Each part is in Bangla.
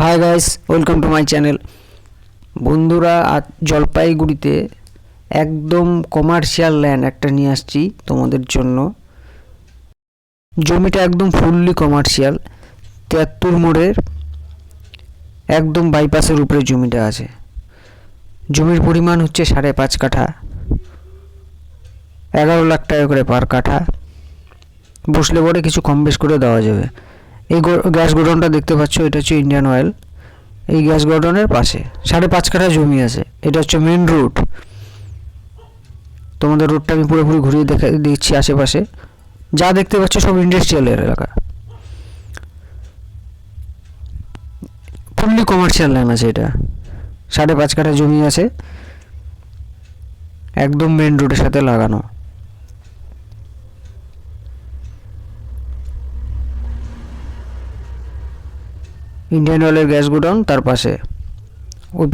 Hi guys, welcome to my channel. বন্ধুরা, আজ জলপাইগুড়িতে একদম কমার্শিয়াল ল্যান্ড একটা নিয়ে আসছি তোমাদের জন্য। জমিটা একদম ফুললি কমার্শিয়াল। 73 মোড়ের একদম বাইপাসের উপরে জমিটা আছে। জমির পরিমাণ হচ্ছে 5.5 কাঠা, 11 লাখ টাকা করে পার কাঠা। বসলে পরে কিছু কম বেশ করে দেওয়া যাবে। এই গ্যাস গোডাউনটা দেখতে পাচ্ছ, এটা হচ্ছে ইন্ডিয়ান অয়েল। এই গ্যাস গোডাউনের পাশে 5.5 কাঠা জমি আছে। এটা হচ্ছে মেন রোড। তোমাদের রোডটা আমি পুরোপুরি ঘুরিয়ে দিচ্ছি। আশেপাশে যা দেখতে পাচ্ছ সব ইন্ডাস্ট্রিয়াল এলাকা, ফুললি কমার্শিয়াল ল্যান্ড আছে। এটা 5.5 কাঠা জমি আছে, একদম মেন রোডের সাথে লাগানো। ইন্ডিয়ান অয়েলের গ্যাস গোডাউন তার পাশে। ওই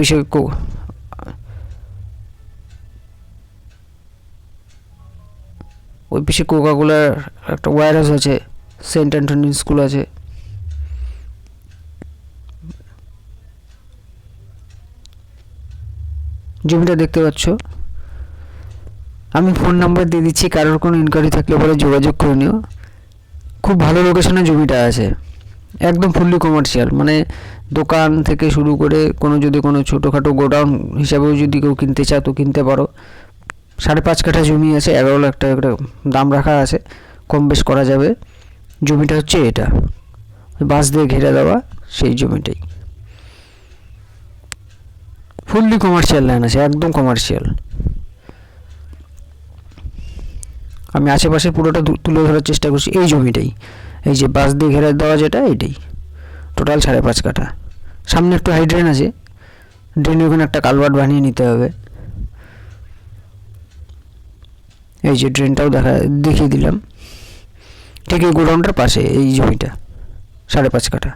পিছে কোকাকোলার একটা ওয়্যারহাউস আছে, সেন্ট অ্যান্টনি স্কুল আছে। জমিটা দেখতে পাচ্ছ। আমি ফোন নাম্বার দিয়ে দিচ্ছি, কারোর কোনো ইনকোয়ারি থাকলে পরে যোগাযোগ করে নিও। খুব ভালো লোকেশনে জমিটা আছে, একদম ফুললি কমার্শিয়াল। মানে দোকান থেকে শুরু করে যদি কোনো ছোটোখাটো গোডাউন হিসাবেও যদি কেউ কিনতে চাও তো কিনতে পারো। 5.5 কাঠা জমি আছে, 11 লাখ টাকা করে দাম রাখা আছে, কম বেশ করা যাবে। জমিটা হচ্ছে এটা, বাঁশ দিয়ে ঘিরে দেওয়া সেই জমিটাই। ফুললি কমার্শিয়াল ল্যান্ড আছে, একদম কমার্শিয়াল। আমি আশেপাশে পুরোটা তুলে ধরার চেষ্টা করছি। এই জমিটাই, এই যে বাঁশ দিয়ে ঘেরা দেওয়া যেটা, এটাই টোটাল 5.5 কাঠা। সামনে একটু হাই ড্রেন আছে, ড্রেনের ওখানে একটা কালভার্ট বানিয়ে নিতে হবে। এই যে ড্রেনটাও দেখিয়ে দিলাম। ঠিক এই গোডাউনটার পাশে এই জমিটা 5.5 কাঠা।